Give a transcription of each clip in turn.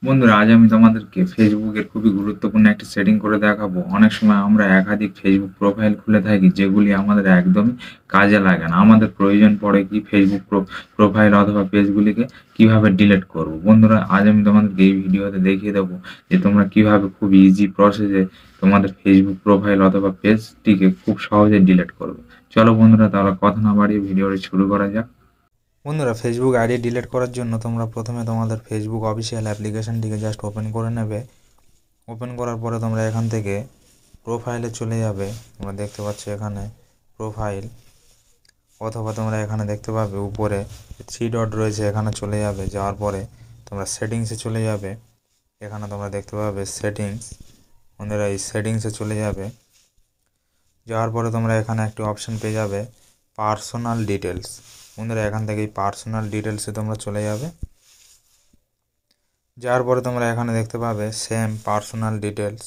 বন্ধুরা, আজ আমি তোমাদেরকে ফেসবুকের খুবই গুরুত্বপূর্ণ একটি সেটিং করে দেখাবো। অনেক সময় আমরা একাধিক ফেসবুক প্রোফাইল খুলে থাকি, যেগুলি আমাদের একদমই কাজে লাগে না। আমাদের প্রয়োজন পড়ে কি ফেসবুক প্রোফাইল অথবা পেজগুলিকে কিভাবে ডিলিট করব। বন্ধুরা, আজ আমি তোমাদেরকে এই ভিডিওতে দেখিয়ে দেবো যে তোমরা কিভাবে খুব ইজি প্রসেসে তোমাদের ফেসবুক প্রোফাইল অথবা পেজটিকে খুব সহজে ডিলিট করবে। চলো বন্ধুরা, তাহলে কথা না বাড়িয়ে ভিডিওটি শুরু করা যাক। বন্ধুরা, ফেসবুক আইডি ডিলিট করার জন্য তোমরা প্রথমে তোমাদের ফেসবুক অফিসিয়াল অ্যাপ্লিকেশনটিকে জাস্ট ওপেন করে নেবে। ওপেন করার পরে তোমরা এখান থেকে প্রোফাইলে চলে যাবে। তোমরা দেখতে পাচ্ছ এখানে প্রোফাইল, অথবা তোমরা এখানে দেখতে পাবে উপরে 3 ডট রয়েছে, এখানে চলে যাবে। যাওয়ার পরে তোমরা সেটিংসে চলে যাবে। এখানে তোমরা দেখতে পাবে সেটিংস। বন্ধুরা, এই সেটিংসে চলে যাবে। যাওয়ার পরে তোমরা এখানে একটি অপশান পেয়ে যাবে পার্সোনাল ডিটেলস। বন্ধুরা, এখান থেকে এই পার্সোনাল ডিটেলসে তোমরা চলে যাবে। যাওয়ার পরে তোমরা এখানে দেখতে পাবে সেম পার্সোনাল ডিটেলস।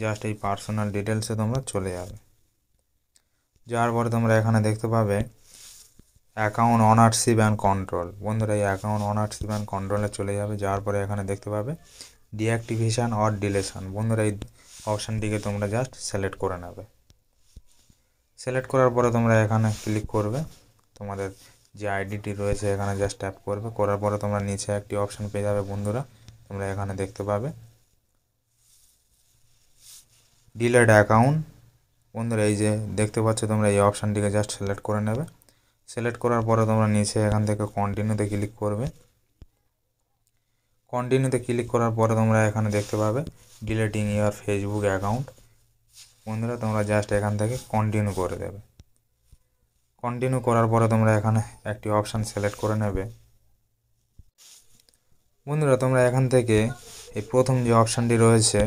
জাস্ট এই পার্সোনাল ডিটেলসে তোমরা চলে যাবে। যাওয়ার পরে তোমরা এখানে দেখতে পাবে অ্যাকাউন্ট অনারশিপ অ্যান্ড কন্ট্রোল। বন্ধুরা, এই অ্যাকাউন্ট অনারশিপ অ্যান্ড কন্ট্রোলে চলে যাবে। যাওয়ার পরে এখানে দেখতে পাবে ডিঅ্যাক্টিভেশন অর ডিলেশন। বন্ধুরা, এই অপশানটিকে তোমরা জাস্ট সিলেক্ট করে নেবে। সিলেক্ট করার পরে তোমরা এখানে ক্লিক করবে। তোমাদের যে আইডিটি রয়েছে এখানে জাস্ট ট্যাপ করবে। করার পরে তোমরা নিচে একটি অপশান পেয়ে যাবে। বন্ধুরা, তোমরা এখানে দেখতে পাবে ডিলেট অ্যাকাউন্ট। বন্ধুরা, এই যে দেখতে পাচ্ছ তোমরা এই অপশানটিকে জাস্ট সিলেক্ট করে নেবে। সিলেক্ট করার পরে তোমরা নিচে এখান থেকে কন্টিনিউতে ক্লিক করবে। কন্টিনিউতে ক্লিক করার পরে তোমরা এখানে দেখতে পাবে ডিলেটিং ইওর ফেসবুক অ্যাকাউন্ট। বন্ধুরা, তোমরা জাস্ট এখান থেকে কন্টিনিউ করে দেবে। কন্টিনিউ করার পরে তোমরা এখানে একটি অপশান সিলেক্ট করে নেবে। বন্ধুরা, তোমরা এখান থেকে এই প্রথম যে অপশানটি রয়েছে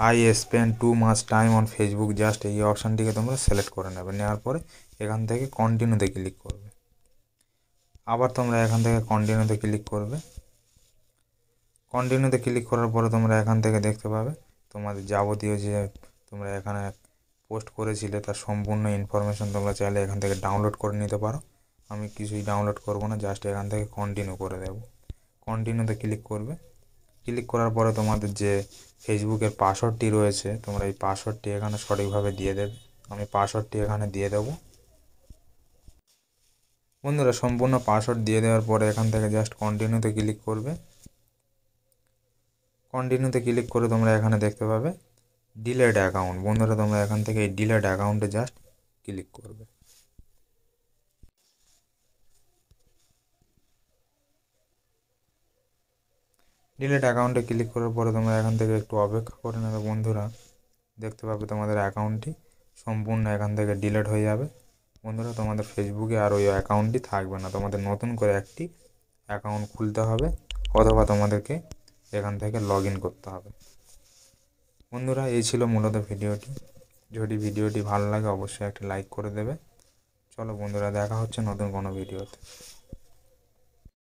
I spend too much time on Facebook, just এই অপশানটিকে তোমরা সিলেক্ট করে নেবে। নেওয়ার পরে এখান থেকে কন্টিনিউতে ক্লিক করবে। আবার তোমরা এখান থেকে কন্টিনিউতে ক্লিক করবে। কন্টিনিউতে ক্লিক করার পরে তোমরা এখান থেকে দেখতে পাবে তোমাদের যাবতীয় যে তোমরা এখানে পোস্ট করেছিলে তার সম্পূর্ণ ইনফরমেশন তোমরা চাইলে এখান থেকে ডাউনলোড করে নিতে পারো। আমি কিছুই ডাউনলোড করব না, জাস্ট এখান থেকে কন্টিনিউ করে দেব। কন্টিনিউতে ক্লিক করবে। ক্লিক করার পরে তোমাদের যে ফেসবুকের পাসওয়ার্ডটি রয়েছে তোমরা এই পাসওয়ার্ডটি এখানে সঠিকভাবে দিয়ে দেবে। আমি পাসওয়ার্ডটি এখানে দিয়ে দেব। বন্ধুরা, সম্পূর্ণ পাসওয়ার্ড দিয়ে দেওয়ার পরে এখান থেকে জাস্ট কন্টিনিউতে ক্লিক করবে। কন্টিনিউতে ক্লিক করে তোমরা এখানে দেখতে পাবে ডিলেট অ্যাকাউন্ট। বন্ধুরা, তোমরা এখান থেকে এই ডিলেট অ্যাকাউন্টে জাস্ট ক্লিক করবে। ডিলেট অ্যাকাউন্টে ক্লিক করার পরে তোমরা এখান থেকে একটু অপেক্ষা করে নেবে। বন্ধুরা, দেখতে পাবে তোমাদের অ্যাকাউন্টটি সম্পূর্ণ এখান থেকে ডিলেট হয়ে যাবে। বন্ধুরা, তোমাদের ফেসবুকে আর ওই অ্যাকাউন্টটি থাকবে না। তোমাদের নতুন করে একটি অ্যাকাউন্ট খুলতে হবে, অথবা তোমাদেরকে এখান থেকে লগ ইন করতে হবে। বন্ধুরা, এই ছিল মূলত ভিডিওটি। যদি ভিডিওটি ভালো লাগে অবশ্যই একটি লাইক করে দেবে। চলো বন্ধুরা, দেখা হচ্ছে নতুন কোনো ভিডিওতে।